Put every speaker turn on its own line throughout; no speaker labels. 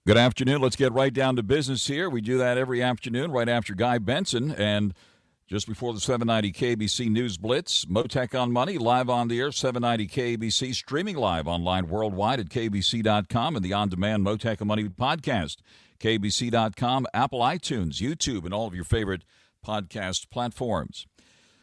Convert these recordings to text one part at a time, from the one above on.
Good afternoon. Let's get right down to business here. We do that every afternoon right after Guy Benson and just before the 790 KBC News Blitz. Mottek On Money, live on the air, 790 KBC, streaming live online worldwide at kbc.com and the on-demand Mottek On Money podcast, kbc.com, Apple iTunes, YouTube, and all of your favorite podcast platforms.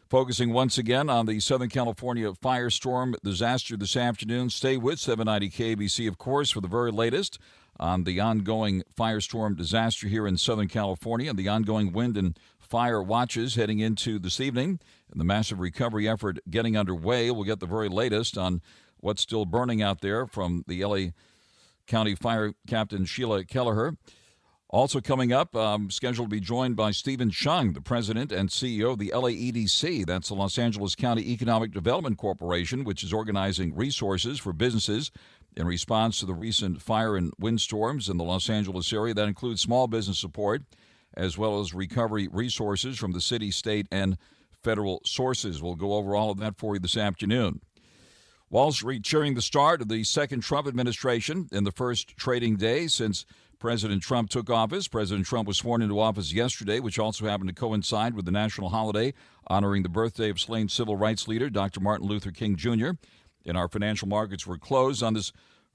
Focusing once again on the Southern California firestorm disaster this afternoon. Stay with 790 KBC, of course, for the very latest on the ongoing firestorm disaster here in Southern California and the ongoing wind and fire watches heading into this evening and the massive recovery effort getting underway. We'll get the very latest on what's still burning out there from the LA County Fire Captain SHIELA KELLLIHER. Also coming up, scheduled to be joined by Stephen CHEUNG, the president and CEO of the LAEDC. That's the Los Angeles County Economic Development Corporation, which is organizing resources for businesses in response to the recent fire and windstorms in the Los Angeles area. That includes small business support, as well as recovery resources from the city, state, and federal sources. We'll go over all of that for you this afternoon. Wall Street cheering the start of the second Trump administration in the first trading day since President Trump took office. President Trump was sworn into office yesterday, which also happened to coincide with the national holiday honoring the birthday of slain civil rights leader Dr. Martin Luther King Jr. And our financial markets were closed on this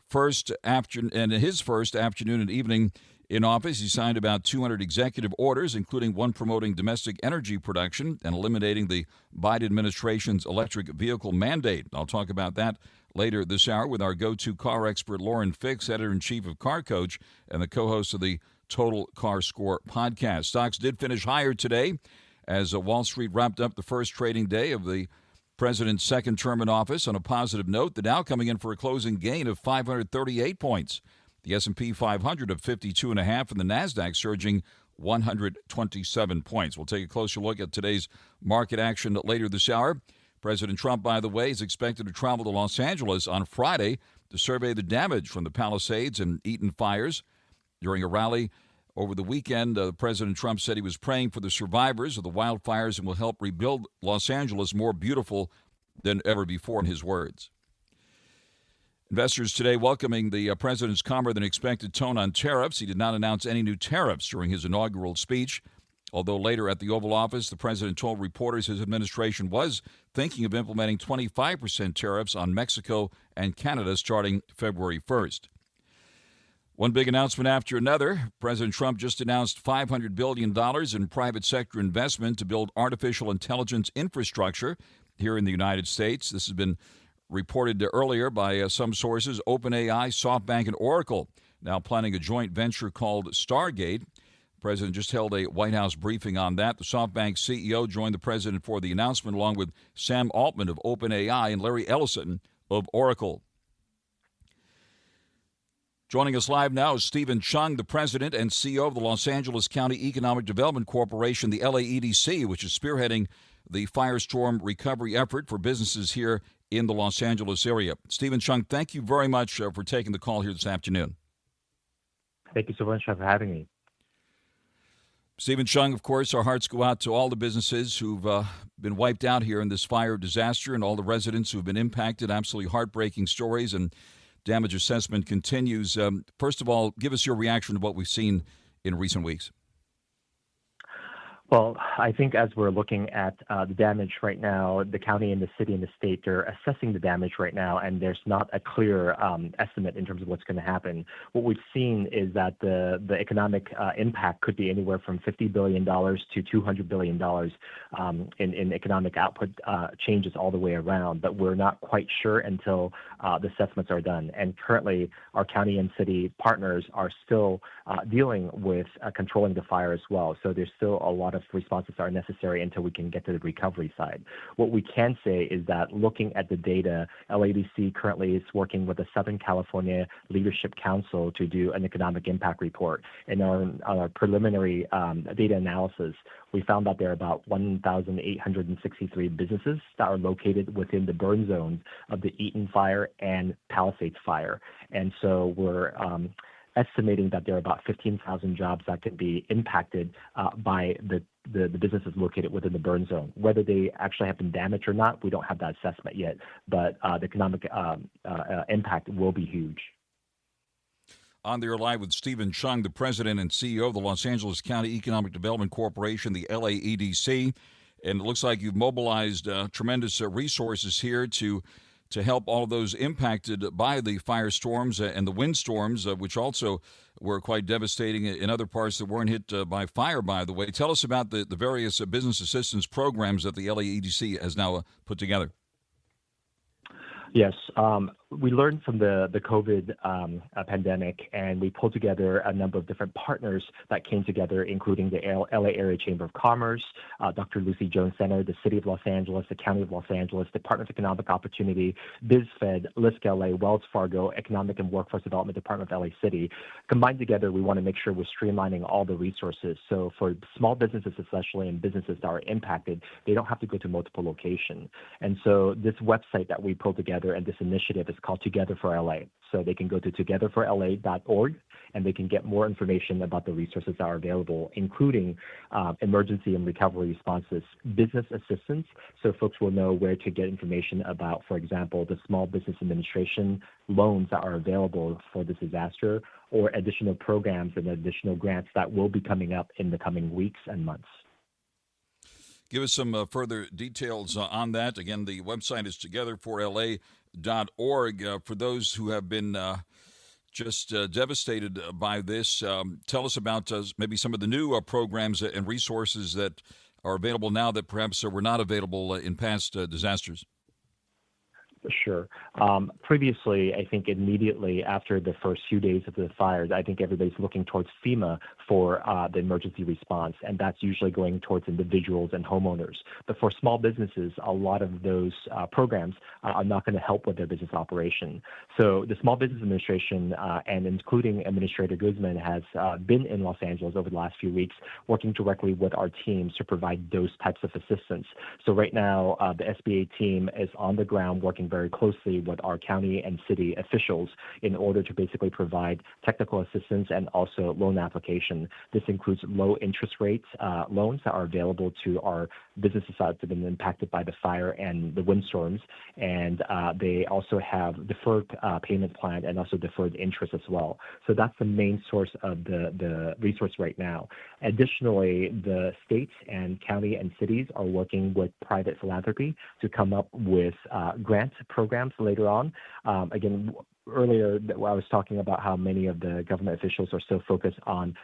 first afternoon, and his first afternoon and evening in office. He signed about 200 executive orders, including one promoting domestic energy production and eliminating the Biden administration's electric vehicle mandate. I'll talk about that later this hour with our go-to car expert, Lauren Fix, editor-in-chief of Car Coach and the co-host of the Total Car Score podcast. Stocks did finish higher today as Wall Street wrapped up the first trading day of the president's second term in office on a positive note. The Dow coming in for a closing gain of 538 points. The S&P 500 of 52.5 and the NASDAQ surging 127 points. We'll take a closer look at today's market action later this hour. President Trump, by the way, is expected to travel to Los Angeles on Friday to survey the damage from the Palisades and Eaton fires. During a rally over the weekend, President Trump said he was praying for the survivors of the wildfires and will help rebuild Los Angeles more beautiful than ever before, in his words. Investors today welcoming the president's calmer than expected tone on tariffs. He did not announce any new tariffs during his inaugural speech, although later at the Oval Office, the president told reporters his administration was thinking of implementing 25% tariffs on Mexico and Canada starting February 1st. One big announcement after another. President Trump just announced $500 billion in private sector investment to build artificial intelligence infrastructure here in the United States. This has been reported earlier by some sources. OpenAI, SoftBank, and Oracle now planning a joint venture called Stargate. The president just held a White House briefing on that. The SoftBank CEO joined the president for the announcement, along with Sam Altman of OpenAI and Larry Ellison of Oracle. Joining us live now is Stephen CHEUNG, the president and CEO of the Los Angeles County Economic Development Corporation, the LAEDC, which is spearheading the firestorm recovery effort for businesses here in the Los Angeles area. Stephen CHEUNG, thank you very much for taking the call here this afternoon.
Thank you so much for having me.
Stephen CHEUNG, of course, our hearts go out to all the businesses who've been wiped out here in this fire disaster and all the residents who've been impacted. Absolutely heartbreaking stories, and damage assessment continues. First of all, give us your reaction to what we've seen in recent weeks.
Well, I think as we're looking at the damage right now, the county and the city and the state are assessing the damage right now, and there's not a clear estimate in terms of what's going to happen. What we've seen is that the economic impact could be anywhere from $50 billion to $200 billion in economic output changes all the way around, but we're not quite sure until the assessments are done. And currently, our county and city partners are still dealing with controlling the fire as well. So there's still a lot of responses are necessary until we can get to the recovery side. What we can say is that looking at the data, LADC currently is working with the Southern California Leadership Council to do an economic impact report. And on our preliminary data analysis, we found that there are about 1,863 businesses that are located within the burn zones of the Eaton fire and Palisades fire. And so we're estimating that there are about 15,000 jobs that could be impacted by the businesses located within the burn zone. Whether they actually have been damaged or not, we don't have that assessment yet, but the economic impact will be huge.
On there live with Stephen CHEUNG, the president and CEO of the Los Angeles County Economic Development Corporation, the LAEDC. And it looks like you've mobilized tremendous resources here to help all of those impacted by the firestorms and the windstorms, which also were quite devastating in other parts that weren't hit by fire, by the way. Tell us about the various business assistance programs that the LAEDC has now put together.
Yes, we learned from the COVID pandemic, and we pulled together a number of different partners that came together, including the LA Area Chamber of Commerce, Dr. Lucy Jones Center, the City of Los Angeles, the County of Los Angeles, Department of Economic Opportunity, BizFed, LISC LA, Wells Fargo, Economic and Workforce Development Department of LA City. Combined together, we want to make sure we're streamlining all the resources. So for small businesses, especially, and businesses that are impacted, they don't have to go to multiple locations. And so this website that we pulled together and this initiative is called Together for LA. So they can go to togetherforla.org and they can get more information about the resources that are available, including emergency and recovery responses, business assistance, so folks will know where to get information about, for example, the Small Business Administration loans that are available for this disaster, or additional programs and additional grants that will be coming up in the coming weeks and months.
Give us some further details on that. Again, the website is togetherforla.org. For those who have been just devastated by this, tell us about maybe some of the new programs and resources that are available now that perhaps were not available in past disasters.
Sure. Previously, I think immediately after the first few days of the fires, I think everybody's looking towards FEMA for the emergency response, and that's usually going towards individuals and homeowners. But for small businesses, a lot of those programs are not going to help with their business operation. So the Small Business Administration, and including Administrator Guzman, has been in Los Angeles over the last few weeks, working directly with our teams to provide those types of assistance. So right now, the SBA team is on the ground working very closely with our county and city officials in order to basically provide technical assistance and also loan application. This includes low interest rates loans that are available to our businesses that have been impacted by the fire and the windstorms, and they also have deferred payment plan and also deferred interest as well. So that's the main source of the resource right now. Additionally, the states and county and cities are working with private philanthropy to come up with grant programs later on. Again, earlier I was talking about how many of the government officials are so focused on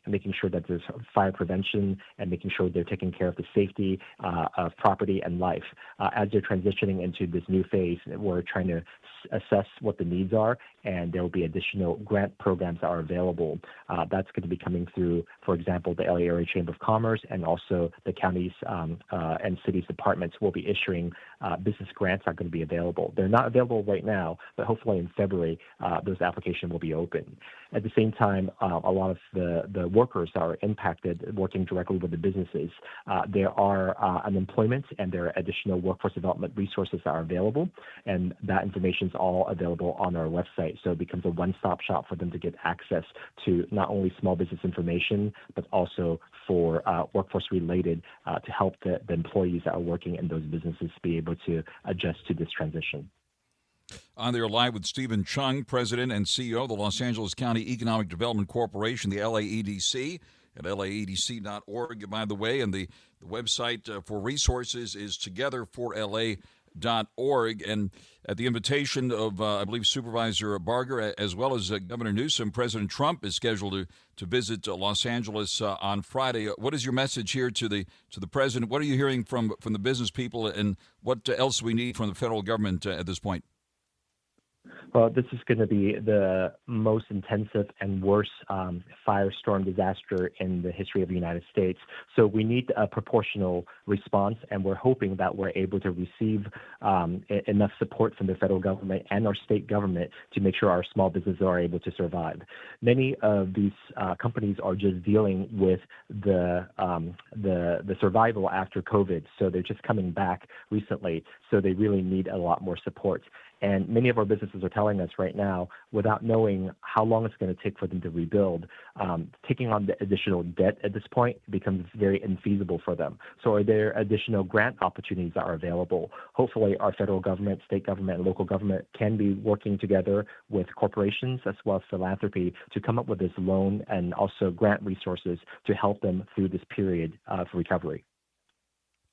making sure that there's fire prevention and making sure they're taking care of the safety of property and life. As they're transitioning into this new phase, we're trying to assess what the needs are, and there will be additional grant programs that are available. That's going to be coming through, for example, the LA Area Chamber of Commerce, and also the counties and cities departments will be issuing business grants that are going to be available. They're not available right now, but hopefully in February, those applications will be open. At the same time, a lot of the workers that are impacted, working directly with the businesses, there are unemployment and there are additional workforce development resources that are available, and that information is all available on our website. So it becomes a one-stop shop for them to get access to not only small business information, but also for workforce-related to help the employees that are working in those businesses be able to adjust to this transition.
On there live with Stephen CHEUNG, President and CEO of the Los Angeles County Economic Development Corporation, the LAEDC, at laedc.org, by the way, and the website for resources is togetherforla.org. And at the invitation of, I believe, Supervisor Barger, as well as Governor Newsom, President Trump is scheduled to visit Los Angeles on Friday. What is your message here to the president? What are you hearing from the business people, and what else do we need from the federal government at this point?
Well, this is going to be the most intensive and worst firestorm disaster in the history of the United States. So we need a proportional response, and we're hoping that we're able to receive enough support from the federal government and our state government to make sure our small businesses are able to survive. Many of these companies are just dealing with the survival after COVID, so they're just coming back recently, so they really need a lot more support. And many of our businesses are telling us right now, without knowing how long it's going to take for them to rebuild, taking on the additional debt at this point becomes very infeasible for them. So are there additional grant opportunities that are available? Hopefully our federal government, state government, and local government can be working together with corporations as well as philanthropy to come up with this loan and also grant resources to help them through this period of recovery.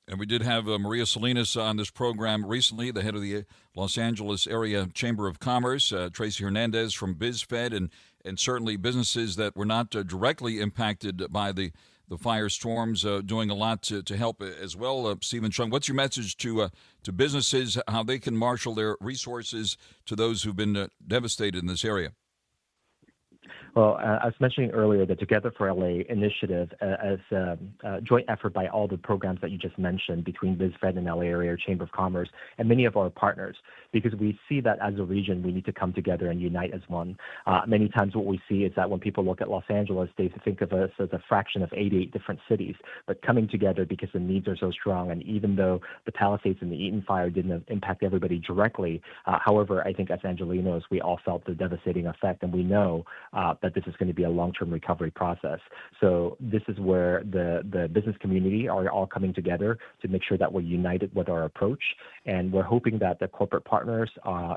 And we did have Maria Salinas on this program recently, the head of the Los Angeles Area Chamber of Commerce, Tracy Hernandez from BizFed, and certainly businesses that were not directly impacted by the firestorms doing a lot to help as well. Stephen Cheung, what's your message to businesses, how they can marshal their resources to those who've been devastated in this area?
Well, I was mentioning earlier the Together for LA initiative as a joint effort by all the programs that you just mentioned between BizFed and LA Area Chamber of Commerce and many of our partners, because we see that as a region, we need to come together and unite as one. Many times what we see is that when people look at Los Angeles, they think of us as a fraction of 88 different cities, but coming together because the needs are so strong. And even though the Palisades and the Eaton fire didn't impact everybody directly, however, I think as Angelenos, we all felt the devastating effect, and we know that this is going to be a long-term recovery process. So this is where the business community are all coming together to make sure that we're united with our approach. And we're hoping that the corporate partners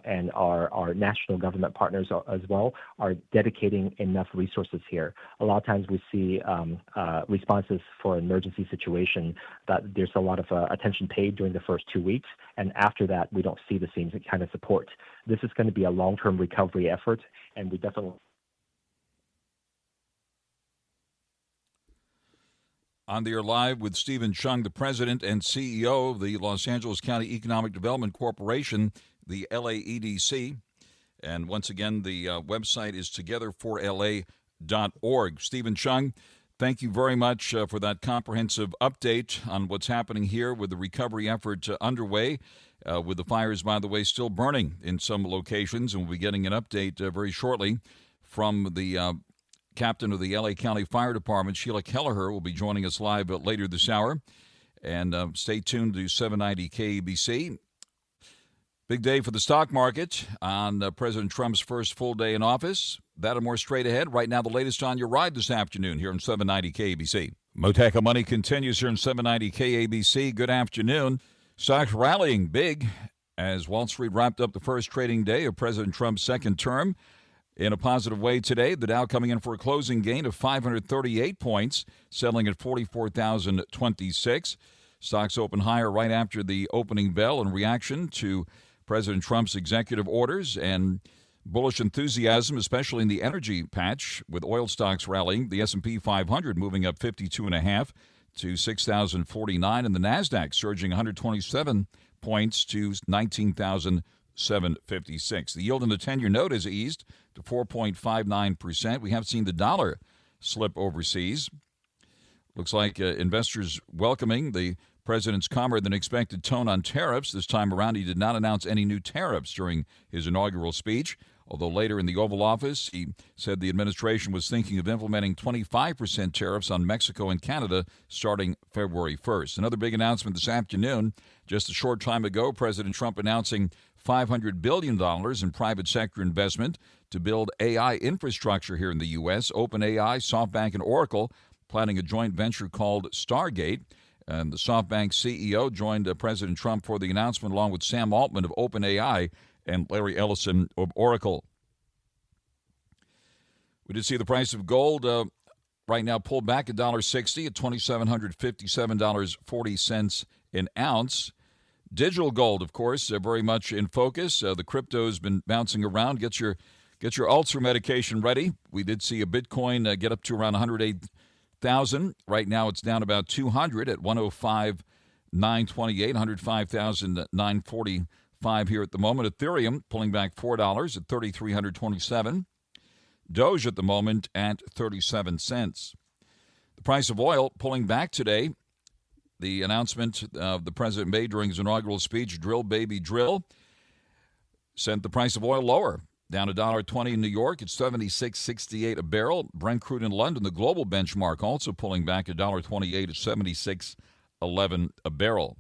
and our national government partners as well are dedicating enough resources here. A lot of times we see responses for an emergency situation that there's a lot of attention paid during the first 2 weeks, and after that we don't see the same kind of support. This is going to be a long-term recovery effort, and we definitely...
On the air live with Stephen Cheung, the president and CEO of the Los Angeles County Economic Development Corporation, the LAEDC. And once again, the website is togetherforla.org. Stephen Cheung, thank you very much for that comprehensive update on what's happening here with the recovery effort underway, with the fires, by the way, still burning in some locations. And we'll be getting an update very shortly from the captain of the LA County Fire Department, SHIELA KELLIHER, will be joining us live later this hour. And stay tuned to 790 KEBC. Big day for the stock market on President Trump's first full day in office. That and more straight ahead. Right now, the latest on your ride this afternoon here on 790 KEBC. Mottek On Money continues here on 790 KEBC. Good afternoon. Stocks rallying big as Wall Street wrapped up the first trading day of President Trump's second term in a positive way today. The Dow coming in for a closing gain of 538 points, settling at 44,026. Stocks open higher right after the opening bell in reaction to President Trump's executive orders and bullish enthusiasm, especially in the energy patch, with oil stocks rallying. The S&P 500 moving up 52.5 to 6,049, and the NASDAQ surging 127 points to 19,756. The yield on the 10-year note has eased to 4.59%. We have seen the dollar slip overseas. Looks like investors welcoming the president's calmer than expected tone on tariffs. This time around, he did not announce any new tariffs during his inaugural speech, although later in the Oval Office, he said the administration was thinking of implementing 25% tariffs on Mexico and Canada starting February 1st. Another big announcement this afternoon. Just a short time ago, President Trump announcing $500 billion in private sector investment to build AI infrastructure here in the U.S. OpenAI, SoftBank, and Oracle planning a joint venture called Stargate. And the SoftBank CEO joined President Trump for the announcement, along with Sam Altman of OpenAI and Larry Ellison of Oracle. We did see the price of gold right now pulled back $1.60 at $2,757.40 an ounce. Digital gold, of course, very much in focus. The crypto's been bouncing around. Get your ulcer medication ready. We did see a Bitcoin get up to around 108,000. Right now, it's down about 200 at 105,928, 105,945 here at the moment. Ethereum pulling back $4 at 3,327. Doge at the moment at 37 cents. The price of oil pulling back today. The announcement the president made during his inaugural speech, drill, baby, drill, sent the price of oil lower, down $1.20 in New York. It's $76.68 a barrel. Brent crude in London, the global benchmark, also pulling back $1.28 at $76.11 a barrel.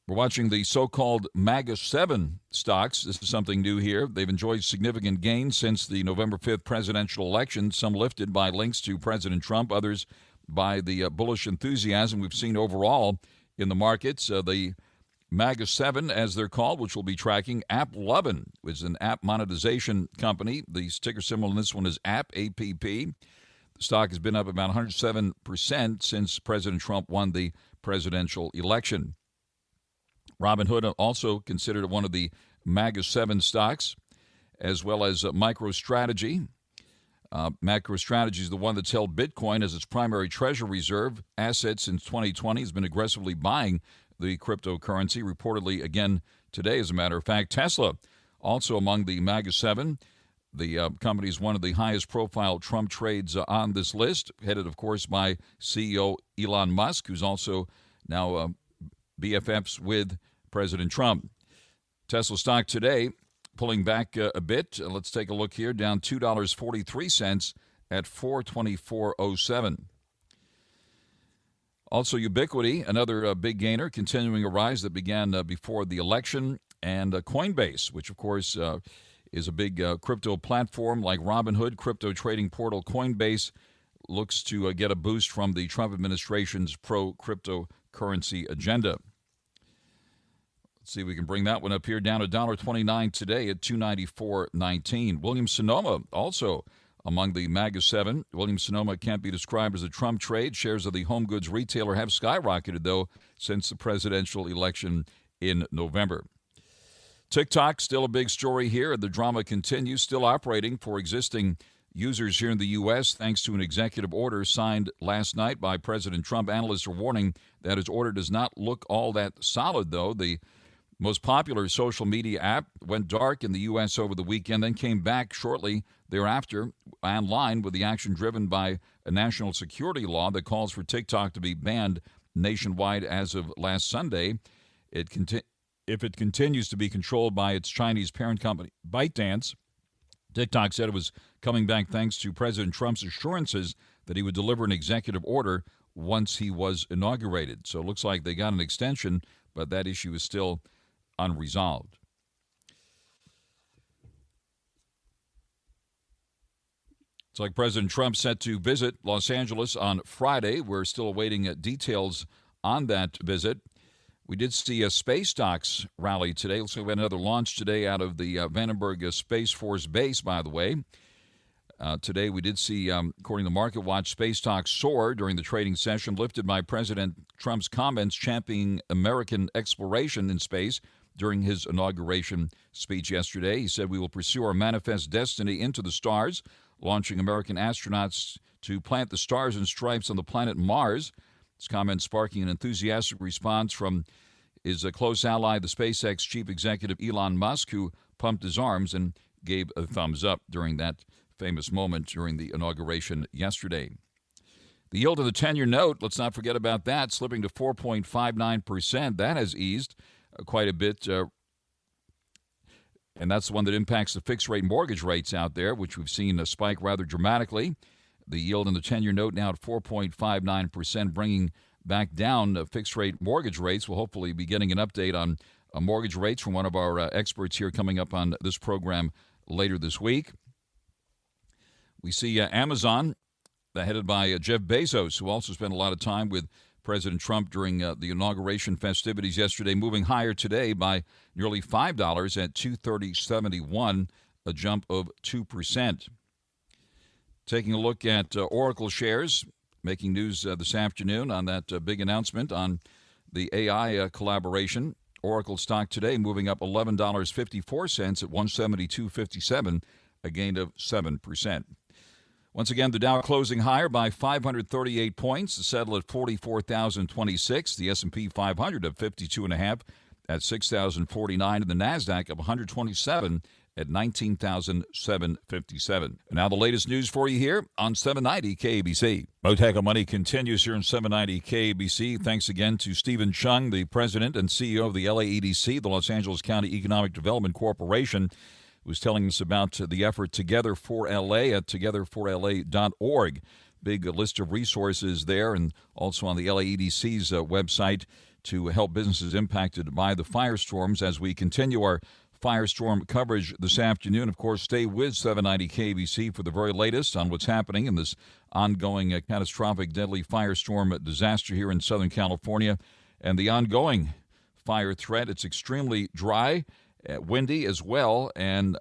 We're watching the so-called MAGA 7 stocks. This is something new here. They've enjoyed significant gains since the November 5th presidential election, some lifted by links to President Trump, others by the bullish enthusiasm we've seen overall in the markets. The MAGA 7, as they're called, which we'll be tracking, AppLovin, which is an app monetization company. The ticker symbol in this one is APP, A-P-P. The stock has been up about 107% since President Trump won the presidential election. Robinhood also considered one of the MAGA 7 stocks, as well as MicroStrategy. MicroStrategy is the one that's held Bitcoin as its primary treasury reserve asset since 2020. Has been aggressively buying the cryptocurrency, reportedly again today, as a matter of fact. Tesla, also among the MAGA 7. The company is one of the highest profile Trump trades on this list, headed, of course, by CEO Elon Musk, who's also now BFFs with President Trump. Tesla stock today pulling back a bit. Let's take a look here, down $2.43 at $424.07. Also, Ubiquiti, another big gainer, continuing a rise that began before the election, and Coinbase, which, of course, is a big crypto platform like Robinhood. Crypto trading portal Coinbase looks to get a boost from the Trump administration's pro-cryptocurrency agenda. Let's see if we can bring that one up here, down $1.29 today at $294.19. Williams-Sonoma also among the MAGA 7. Williams-Sonoma can't be described as a Trump trade. Shares of the home goods retailer have skyrocketed, though, since the presidential election in November. TikTok, still a big story here. The drama continues, still operating for existing users here in the U.S. thanks to an executive order signed last night by President Trump. Analysts are warning that his order does not look all that solid, though. The most popular social media app went dark in the U.S. over the weekend, then came back shortly thereafter online with the action driven by a national security law that calls for TikTok to be banned nationwide as of last Sunday. If it continues to be controlled by its Chinese parent company, ByteDance, TikTok said it was coming back thanks to President Trump's assurances that he would deliver an executive order once he was inaugurated. So it looks like they got an extension, but that issue is still unresolved. It's like President Trump set to visit Los Angeles on Friday. We're still awaiting details on that visit. We did see a space stocks rally today. Looks like we had another launch today out of the Vandenberg Space Force Base, by the way. Today we did see, according to MarketWatch, space stocks soar during the trading session, lifted by President Trump's comments championing American exploration in space during his inauguration speech yesterday. He said, "We will pursue our manifest destiny into the stars, launching American astronauts to plant the stars and stripes on the planet Mars." His comment sparking an enthusiastic response from his close ally, the SpaceX chief executive Elon Musk, who pumped his arms and gave a thumbs up during that famous moment during the inauguration yesterday. The yield of the 10-year note, let's not forget about that, slipping to 4.59%. That has eased quite a bit, and that's the one that impacts the fixed-rate mortgage rates out there, which we've seen spike rather dramatically. The yield on the 10-year note now at 4.59%, bringing back down fixed-rate mortgage rates. We'll hopefully be getting an update on mortgage rates from one of our experts here coming up on this program later this week. We see Amazon, headed by Jeff Bezos, who also spent a lot of time with President Trump during the inauguration festivities yesterday, moving higher today by nearly $5 at $230.71, a jump of 2%. Taking a look at Oracle shares, making news this afternoon on that big announcement on the AI collaboration. Oracle stock today moving up $11.54 at $172.57, a gain of 7%. Once again, the Dow closing higher by 538 points to settle at 44,026. The S&P 500 of 52.5 at 6,049, and the NASDAQ of 127 at 19,757. And now the latest news for you here on 790 KABC. Mottek On Money continues here on 790 KABC. Thanks again to Stephen CHEUNG, the president and CEO of the LAEDC, the Los Angeles County Economic Development Corporation, who's telling us about the effort Together for LA at togetherforla.org. Big list of resources there, and also on the LAEDC's website to help businesses impacted by the firestorms. As we continue our firestorm coverage this afternoon, of course, stay with 790 KBC for the very latest on what's happening in this ongoing catastrophic deadly firestorm disaster here in Southern California and the ongoing fire threat. It's extremely dry, windy as well, and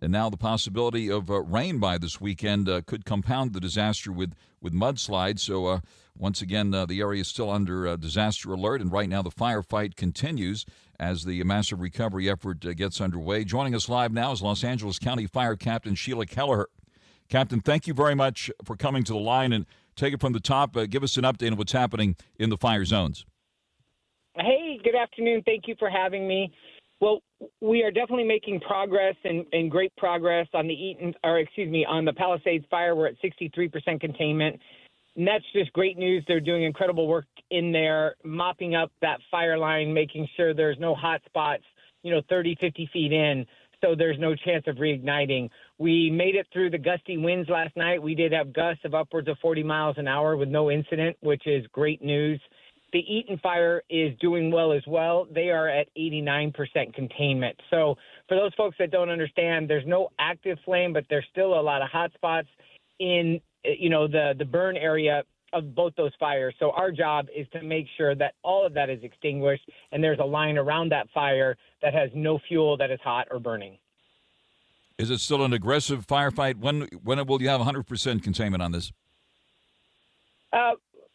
now the possibility of rain by this weekend could compound the disaster with mudslides. So once again, the area is still under disaster alert, and right now the firefight continues as the massive recovery effort gets underway. Joining us live now is Los Angeles County Fire Captain SHIELA KELLIHER. Captain, thank you very much for coming to the line, and take it from the top. Give us an update on what's happening in the fire zones.
Hey, good afternoon. Thank you for having me. Well, we are definitely making progress and great progress on on the Palisades fire. We're at 63% containment. And that's just great news. They're doing incredible work in there, mopping up that fire line, making sure there's no hot spots, 30, 50 feet in, so there's no chance of reigniting. We made it through the gusty winds last night. We did have gusts of upwards of 40 miles an hour with no incident, which is great news. The Eaton fire is doing well as well. They are at 89% containment. So for those folks that don't understand, there's no active flame, but there's still a lot of hot spots in the burn area of both those fires. So our job is to make sure that all of that is extinguished and there's a line around that fire that has no fuel that is hot or burning.
Is it still an aggressive firefight? When will you have 100% containment on this?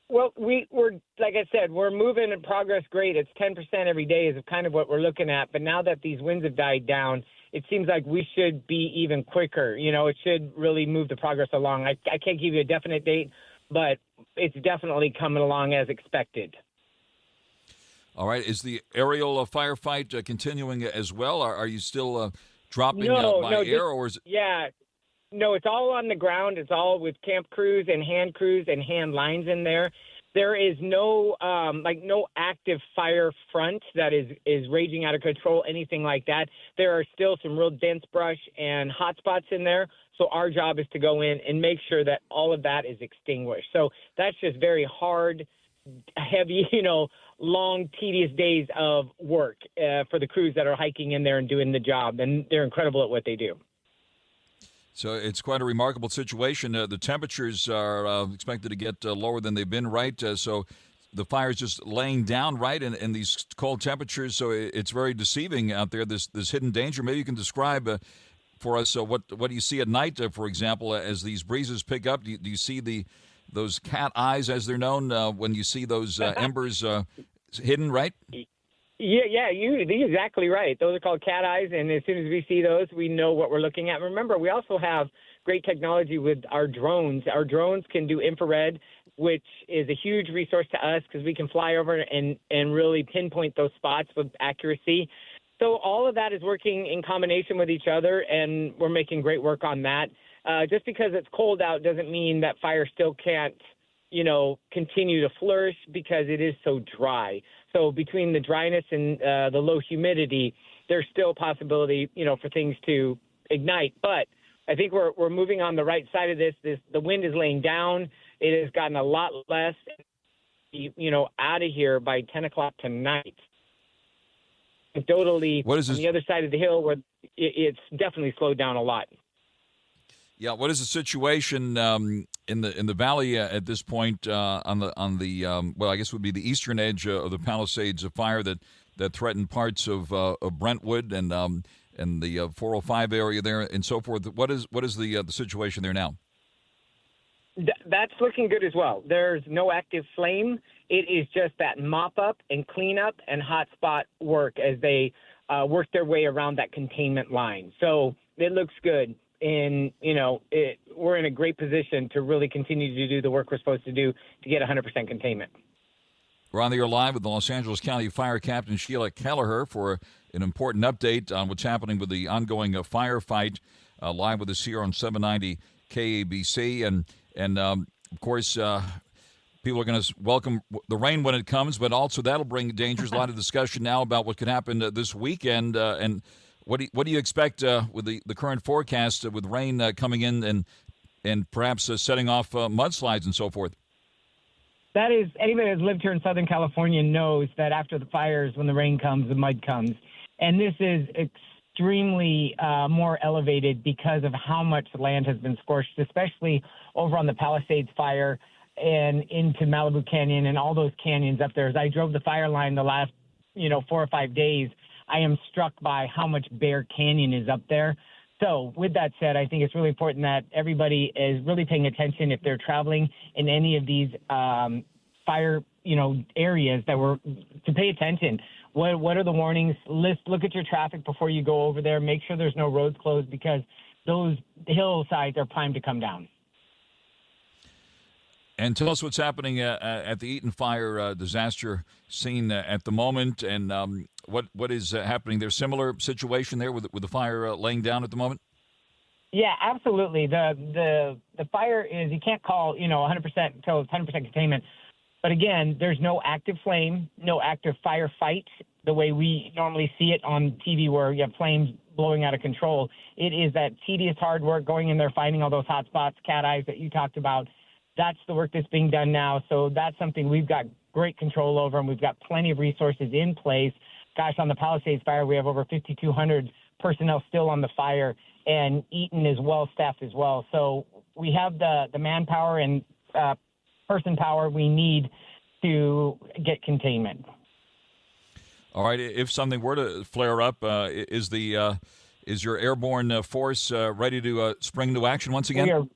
Well, we're like I said, we're moving in progress great. It's 10% every day is kind of what we're looking at. But now that these winds have died down, it seems like we should be even quicker. It should really move the progress along. I can't give you a definite date, but it's definitely coming along as expected.
All right. Is the aerial firefight continuing as well? Are you still dropping by air, or is it?
Yeah. No, it's all on the ground. It's all with camp crews and hand lines in there. There is no no active fire front that is raging out of control, anything like that. There are still some real dense brush and hot spots in there. So our job is to go in and make sure that all of that is extinguished. So that's just very hard, heavy, long, tedious days of work for the crews that are hiking in there and doing the job. And they're incredible at what they do.
So it's quite a remarkable situation. The temperatures are expected to get lower than they've been, right? So the fire's just laying down, right, in these cold temperatures. So it's very deceiving out there, this hidden danger. Maybe you can describe for us what do you see at night, for example, as these breezes pick up? Do you see those cat eyes, as they're known, when you see those embers hidden, right?
Yeah, you're exactly right. Those are called cat eyes, and as soon as we see those, we know what we're looking at. Remember, we also have great technology with our drones. Our drones can do infrared, which is a huge resource to us because we can fly over and really pinpoint those spots with accuracy. So all of that is working in combination with each other, and we're making great work on that. Just because it's cold out doesn't mean that fire still can't continue to flourish because it is so dry. So between the dryness and the low humidity, there's still a possibility, for things to ignite. But I think we're moving on the right side of this. The wind is laying down. It has gotten a lot less, out of here by 10 o'clock tonight. Totally on the other side of the hill where it's definitely slowed down a lot.
Yeah, what is the situation in the valley at this point on the well, I guess would be the eastern edge of the Palisades fire that threatened parts of Brentwood and the 405 area there and so forth? What is the situation there now?
That's looking good as well. There's no active flame. It is just that mop up and cleanup and hotspot work as they work their way around that containment line. So it looks good. And, we're in a great position to really continue to do the work we're supposed to do to get 100% containment.
We're on the air live with the Los Angeles County Fire Captain SHIELA KELLIHER for an important update on what's happening with the ongoing firefight. Live with us here on 790 KABC. And of course, people are going to welcome the rain when it comes, but also that'll bring dangers. A lot of discussion now about what could happen this weekend. And what do you expect with the current forecast with rain coming in and perhaps setting off mudslides and so forth?
That is, anybody that's lived here in Southern California knows that after the fires, when the rain comes, the mud comes. And this is extremely more elevated because of how much land has been scorched, especially over on the Palisades fire and into Malibu Canyon and all those canyons up there. As I drove the fire line the last, 4 or 5 days, I am struck by how much Bear Canyon is up there. So with that said, I think it's really important that everybody is really paying attention if they're traveling in any of these fire, areas to pay attention. What are the warnings? Look at your traffic before you go over there. Make sure there's no roads closed because those hillsides are primed to come down.
And tell us what's happening at the Eaton fire disaster scene at the moment, and what is happening there. Similar situation there with the fire laying down at the moment.
Yeah, absolutely. The fire is, you can't call 100% until it's 100% containment. But again, there's no active flame, no active firefight the way we normally see it on TV where you have flames blowing out of control. It is that tedious hard work going in there, finding all those hot spots, cat eyes that you talked about. That's the work that's being done now. So that's something we've got great control over, and we've got plenty of resources in place. Gosh, on the Palisades fire, we have over 5,200 personnel still on the fire, and Eaton is well-staffed as well. So we have the manpower and person power we need to get containment.
All right. If something were to flare up, is your airborne force ready to spring into action once again?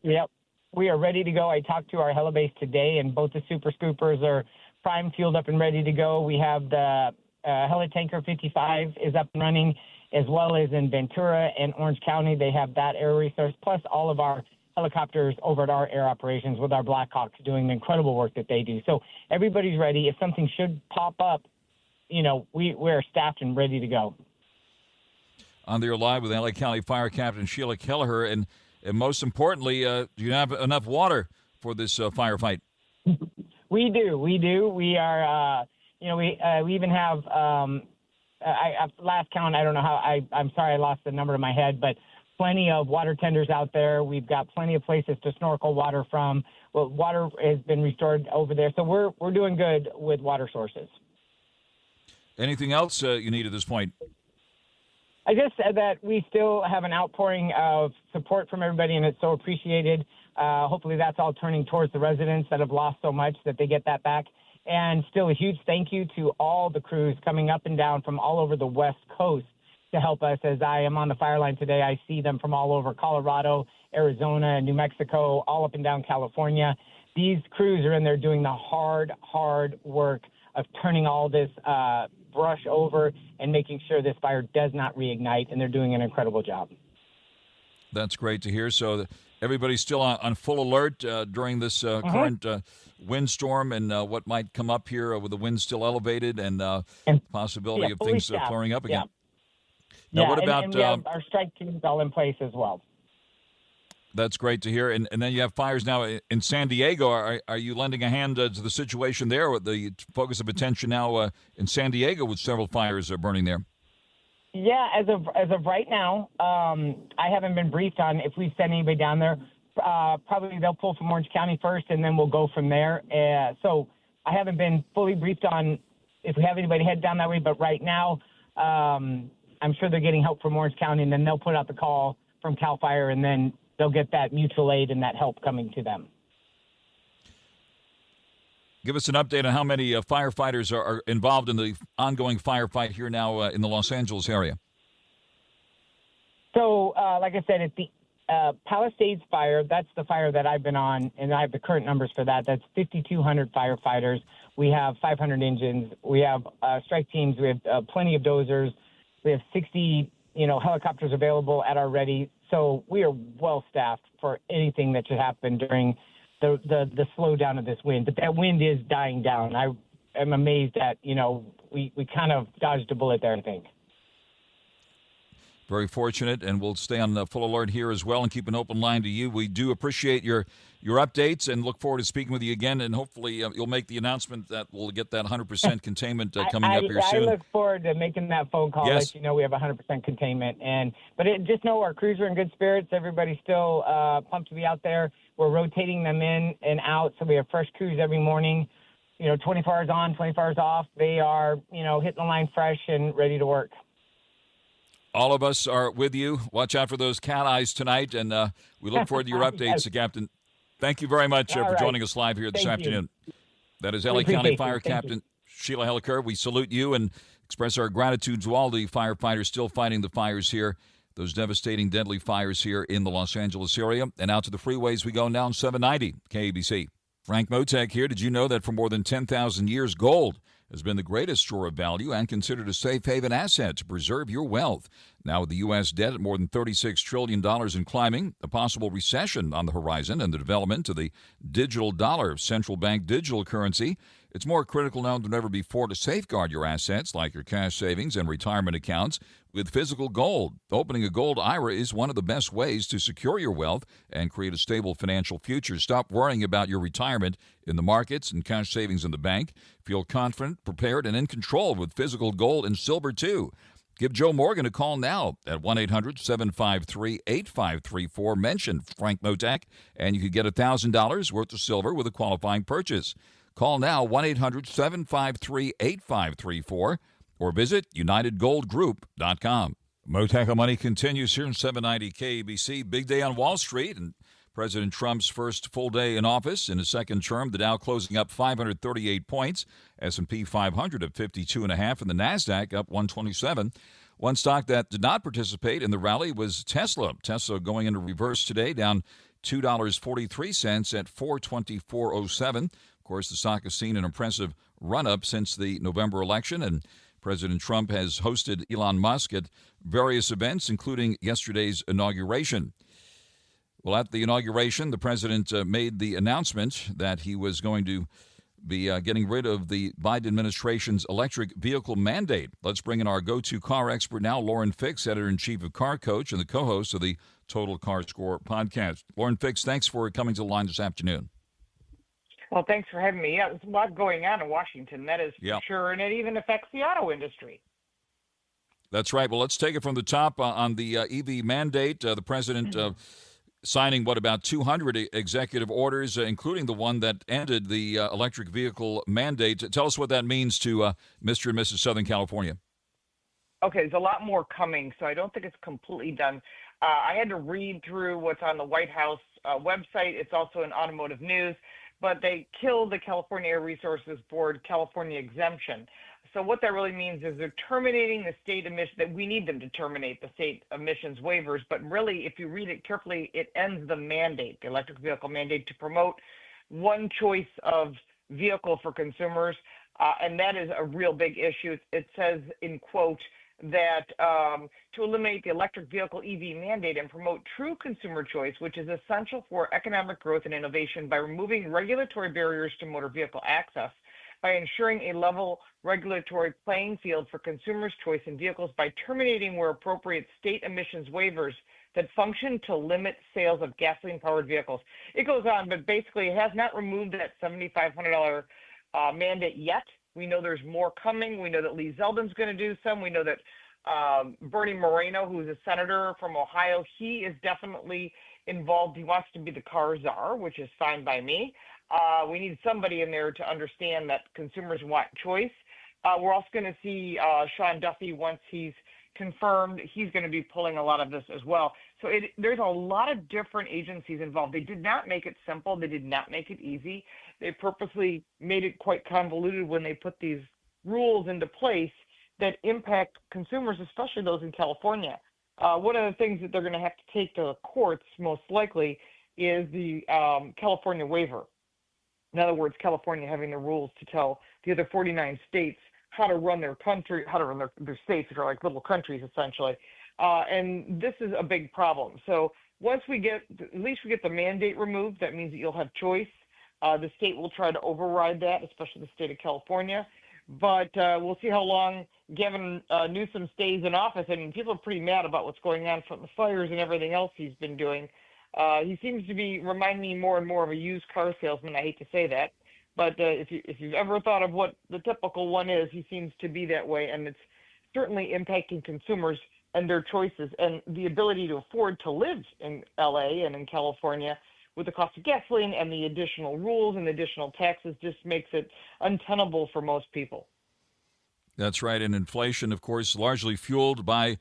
We are ready to go. I talked to our helibase today, and both the Super Scoopers are prime, fueled up, and ready to go. We have the Helitanker 55 is up and running, as well as in Ventura and Orange County. They have that air resource, plus all of our helicopters over at our air operations with our Blackhawks doing the incredible work that they do. So everybody's ready. If something should pop up, we're staffed and ready to go.
On there live with LA County Fire Captain SHIELA KELLIHER, and most importantly, do you have enough water for this firefight?
We do. We are, we even have, last count, I don't know how, I'm sorry I lost the number in my head, but plenty of water tenders out there. We've got plenty of places to snorkel water from. Well, water has been restored over there. So we're doing good with water sources.
Anything else you need at this point?
I just said that we still have an outpouring of support from everybody, and it's so appreciated. Hopefully that's all turning towards the residents that have lost so much that they get that back. And still a huge thank you to all the crews coming up and down from all over the West Coast to help us. As I am on the fire line today, I see them from all over Colorado, Arizona, New Mexico, all up and down California. These crews are in there doing the hard work of turning all this brush over and making sure this fire does not reignite, and they're doing an incredible job.
That's great to hear. So everybody's still on full alert during this current windstorm and what might come up here with the wind still elevated and possibility of things flaring up again. Now, what about
and we have our strike teams all in place as well.
That's great to hear. And then you have fires now in San Diego. Are you lending a hand to the situation there, with the focus of attention now in San Diego with several fires burning there?
Yeah, as of right now, I haven't been briefed on if we send anybody down there. Probably they'll pull from Orange County first, and then we'll go from there. So I haven't been fully briefed on if we have anybody head down that way. But right now, I'm sure they're getting help from Orange County, and then they'll put out the call from CAL FIRE, and then they'll get that mutual aid and that help coming to them.
Give us an update on how many firefighters are involved in the ongoing firefight here now in the Los Angeles area.
So, like I said, it's the Palisades fire. That's the fire that I've been on, and I have the current numbers for that. That's 5,200 firefighters. We have 500 engines. We have strike teams. We have plenty of dozers. We have 60, helicopters available at our ready. So we are well staffed for anything that should happen during the slowdown of this wind. But that wind is dying down. I am amazed that, we kind of dodged a bullet there, I think.
Very fortunate, and we'll stay on full alert here as well and keep an open line to you. We do appreciate your updates and look forward to speaking with you again, and hopefully you'll make the announcement that we'll get that 100% containment coming up here soon.
I look forward to making that phone call.
Yes.
Let you know we have 100% containment. But just know our crews are in good spirits. Everybody's still pumped to be out there. We're rotating them in and out, so we have fresh crews every morning. 24 hours on, 24 hours off. They are, hitting the line fresh and ready to work.
All of us are with you. Watch out for those cat eyes tonight, and we look forward to your updates,
Yes.
Captain. Thank you very much
All
for
right.
joining us live here this
Thank you.
afternoon. That is
We
LA County
appreciate
Fire
you. Thank
Captain Sheila Helliker. We salute you and express our gratitude to all the firefighters still fighting the fires here, those devastating, deadly fires here in the Los Angeles area. And out to the freeways we go now on 790 KABC. Frank Mottek here. Did you know that for more than 10,000 years, gold has been the greatest store of value and considered a safe haven asset to preserve your wealth? Now with the U.S. debt at more than $36 trillion and climbing, a possible recession on the horizon, and the development of the digital dollar, central bank digital currency, it's more critical now than ever before to safeguard your assets like your cash savings and retirement accounts with physical gold. Opening a gold IRA is one of the best ways to secure your wealth and create a stable financial future. Stop worrying about your retirement in the markets and cash savings in the bank. Feel confident, prepared, and in control with physical gold and silver too. Give Joe Morgan a call now at 1-800-753-8534. Mention Frank Mottek, and you could get $1,000 worth of silver with a qualifying purchase. Call now 1-800-753-8534 or visit UnitedGoldGroup.com. Mottek On Money continues here in 790 KABC. Big day on Wall Street, and President Trump's first full day in office in his second term. The Dow closing up 538 points, S&P 500 at 52.5, and the NASDAQ up 127. One stock that did not participate in the rally was Tesla. Tesla going into reverse today, down $2.43 at $424.07. Of course, the stock has seen an impressive run-up since the November election, and President Trump has hosted Elon Musk at various events, including yesterday's inauguration. Well, at the inauguration, the president made the announcement that he was going to be getting rid of the Biden administration's electric vehicle mandate. Let's bring in our go-to car expert now, Lauren Fix, editor-in-chief of Car Coach and the co-host of the Total Car Score podcast. Lauren Fix, thanks for coming to the line this afternoon.
Well, thanks for having me. Yeah, there's a lot going on in Washington, that is for sure, and it even affects the auto industry.
That's right. Well, let's take it from the top on the EV mandate. The president signing, about 200 executive orders, including the one that ended the electric vehicle mandate. Tell us what that means to Mr. and Mrs. Southern California.
Okay, there's a lot more coming, so I don't think it's completely done. I had to read through what's on the White House website. It's also in Automotive News. But they killed the California Air Resources Board California exemption. So what that really means is they're terminating the state emission, that we need them to terminate the state emissions waivers. But really, if you read it carefully, it ends the mandate, the electric vehicle mandate, to promote one choice of vehicle for consumers. And that is a real big issue. It says, in quote, that to eliminate the electric vehicle EV mandate and promote true consumer choice, which is essential for economic growth and innovation, by removing regulatory barriers to motor vehicle access, by ensuring a level regulatory playing field for consumers' choice in vehicles, by terminating where appropriate state emissions waivers that function to limit sales of gasoline-powered vehicles. It goes on, but basically it has not removed that $7,500 mandate yet. We know there's more coming. We know that Lee Zeldin's going to do some. We know that Bernie Moreno, who's a senator from Ohio, he is definitely involved. He wants to be the car czar, which is fine by me. We need somebody in there to understand that consumers want choice. We're also going to see Sean Duffy, once he's confirmed, he's going to be pulling a lot of this as well. So there's a lot of different agencies involved. They did not make it simple. They did not make it easy. They purposely made it quite convoluted when they put these rules into place that impact consumers, especially those in California. One of the things that they're going to have to take to the courts, most likely, is the California waiver. In other words, California having the rules to tell the other 49 states how to run their country, how to run their states, which are like little countries, essentially. And this is a big problem. So once we get, at least we get the mandate removed, that means that you'll have choice. The state will try to override that, especially the state of California. But we'll see how long Gavin Newsom stays in office. I mean, people are pretty mad about what's going on from the fires and everything else he's been doing. He seems to be reminding me more and more of a used car salesman. I hate to say that. But if you've ever thought of what the typical one is, he seems to be that way. And it's certainly impacting consumers and their choices and the ability to afford to live in LA and in California with the cost of gasoline and the additional rules and the additional taxes just makes it untenable for most people.
That's right. And inflation, of course, largely fueled by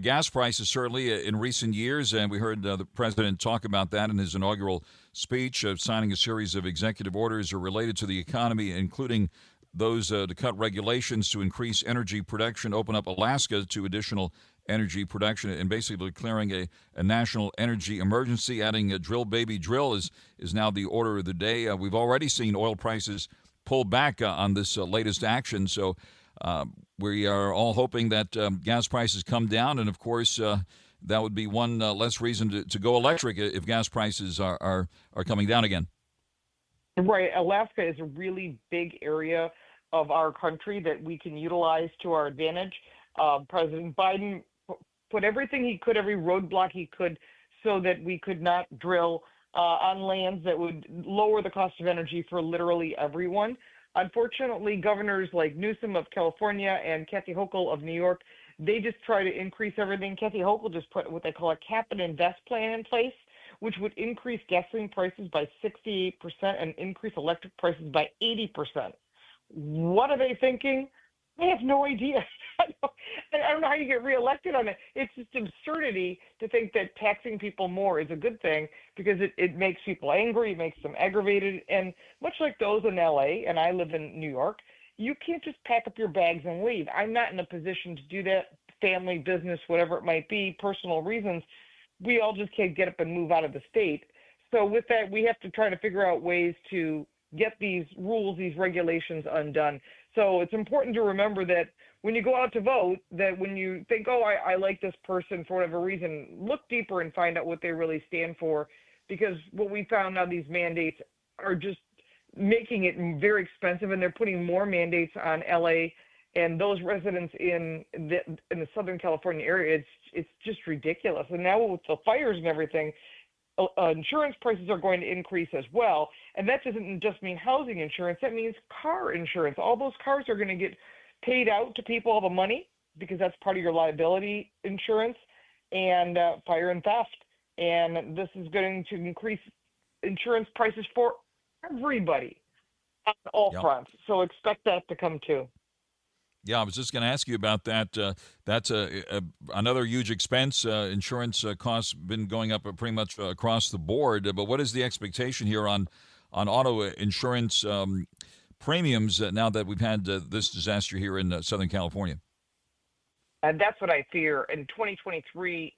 gas prices, certainly in recent years. And we heard the president talk about that in his inaugural speech, signing a series of executive orders related to the economy, including those to cut regulations to increase energy production, open up Alaska to additional energy production, and basically declaring a national energy emergency. Adding a drill, baby, drill is now the order of the day. We've already seen oil prices pull back on this latest action. So we are all hoping that gas prices come down. And, of course, that would be one less reason to go electric if gas prices are coming down again.
Right. Alaska is a really big area of our country that we can utilize to our advantage. President Biden put everything he could, every roadblock he could, so that we could not drill on lands that would lower the cost of energy for literally everyone. Unfortunately, governors like Newsom of California and Kathy Hochul of New York, they just try to increase everything. Kathy Hochul just put what they call a cap and invest plan in place, which would increase gasoline prices by 68% and increase electric prices by 80%. What are they thinking? I have no idea. I don't know how you get reelected on it. It's just absurdity to think that taxing people more is a good thing because it makes people angry, it makes them aggravated. And much like those in LA, and I live in New York, you can't just pack up your bags and leave. I'm not in a position to do that. Family, business, whatever it might be, personal reasons. We all just can't get up and move out of the state. So with that, we have to try to figure out ways to get these rules, these regulations undone. So it's important to remember that when you go out to vote, that when you think, oh, I like this person for whatever reason, look deeper and find out what they really stand for. Because what we found now, these mandates are just making it very expensive, and they're putting more mandates on LA and those residents in the Southern California area. It's just ridiculous. And now with the fires and everything, insurance prices are going to increase as well. And that doesn't just mean housing insurance. That means car insurance. All those cars are going to get paid out to people, all the money, because that's part of your liability insurance, and fire and theft. And this is going to increase insurance prices for everybody on all fronts. So expect that to come too.
Yeah, I was just going to ask you about that. That's another huge expense. Insurance costs been going up pretty much across the board. But what is the expectation here on auto insurance premiums now that we've had this disaster here in Southern California?
And that's what I fear. In 2023,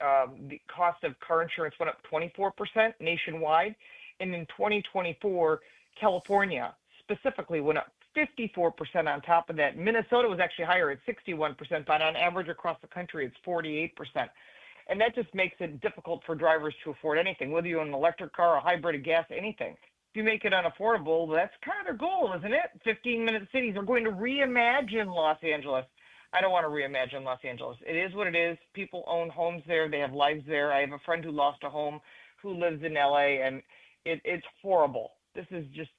the cost of car insurance went up 24% nationwide. And in 2024, California specifically went up 54% on top of that. Minnesota was actually higher at 61%, but on average across the country, it's 48%. And that just makes it difficult for drivers to afford anything, whether you own an electric car, a hybrid, a gas, anything. If you make it unaffordable, that's kind of their goal, isn't it? 15-minute cities are going to reimagine Los Angeles. I don't want to reimagine Los Angeles. It is what it is. People own homes there. They have lives there. I have a friend who lost a home who lives in LA, and it's horrible. This is just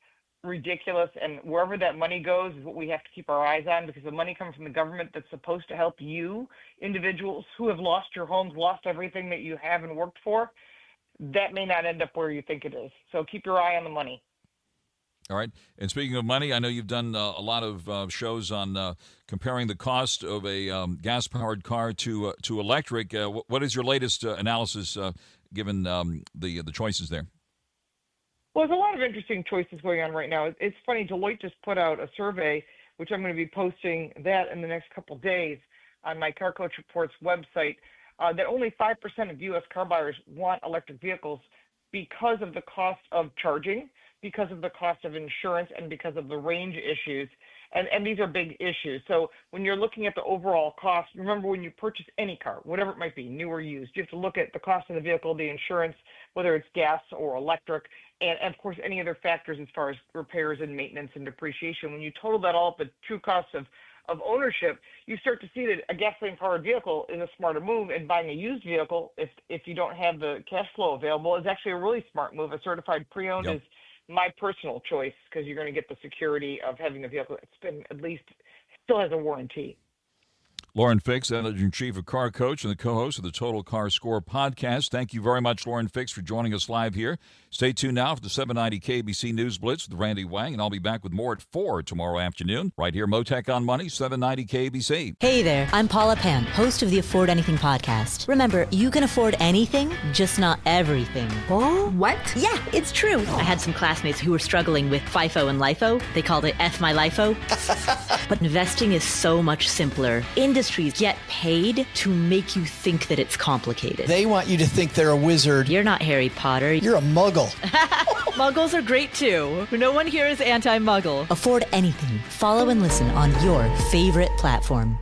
ridiculous, and wherever that money goes is what we have to keep our eyes on, because the money comes from the government that's supposed to help you, individuals who have lost your homes, lost everything that you have and worked for. That may not end up where you think it is. So keep your eye on the money.
All right. And speaking of money, I know you've done a lot of shows on comparing the cost of a gas-powered car to electric. What is your latest analysis given the choices there?
Well, there's a lot of interesting choices going on right now. It's funny, Deloitte just put out a survey, which I'm going to be posting that in the next couple of days on my Car Coach Reports website, that only 5% of U.S. car buyers want electric vehicles because of the cost of charging, because of the cost of insurance, and because of the range issues. And these are big issues. So when you're looking at the overall cost, remember when you purchase any car, whatever it might be, new or used, you have to look at the cost of the vehicle, the insurance, whether it's gas or electric, and of course any other factors as far as repairs and maintenance and depreciation. When you total that all up, the true cost of ownership, you start to see that a gasoline-powered vehicle is a smarter move, and buying a used vehicle, if you don't have the cash flow available, is actually a really smart move. A certified pre-owned is my personal choice, because you're going to get the security of having a vehicle that's been at least still has a warranty.
Lauren Fix, editor-in-chief of Car Coach and the co-host of the Total Car Score podcast. Thank you very much, Lauren Fix, for joining us live here. Stay tuned now for the 790 KBC News Blitz with Randy Wang, and I'll be back with more at 4 tomorrow afternoon, right here, Mottek On Money, 790 KBC.
Hey there, I'm Paula Pan, host of the Afford Anything podcast. Remember, you can afford anything, just not everything.
Oh, what?
Yeah, it's true. I had some classmates who were struggling with FIFO and LIFO. They called it F my LIFO. But investing is so much simpler. Industries get paid to make you think that it's complicated.
They want you to think they're a wizard.
You're not Harry Potter.
You're a muggle.
Muggles are great too. No one here is anti-muggle. Afford anything. Follow and listen on your favorite platform.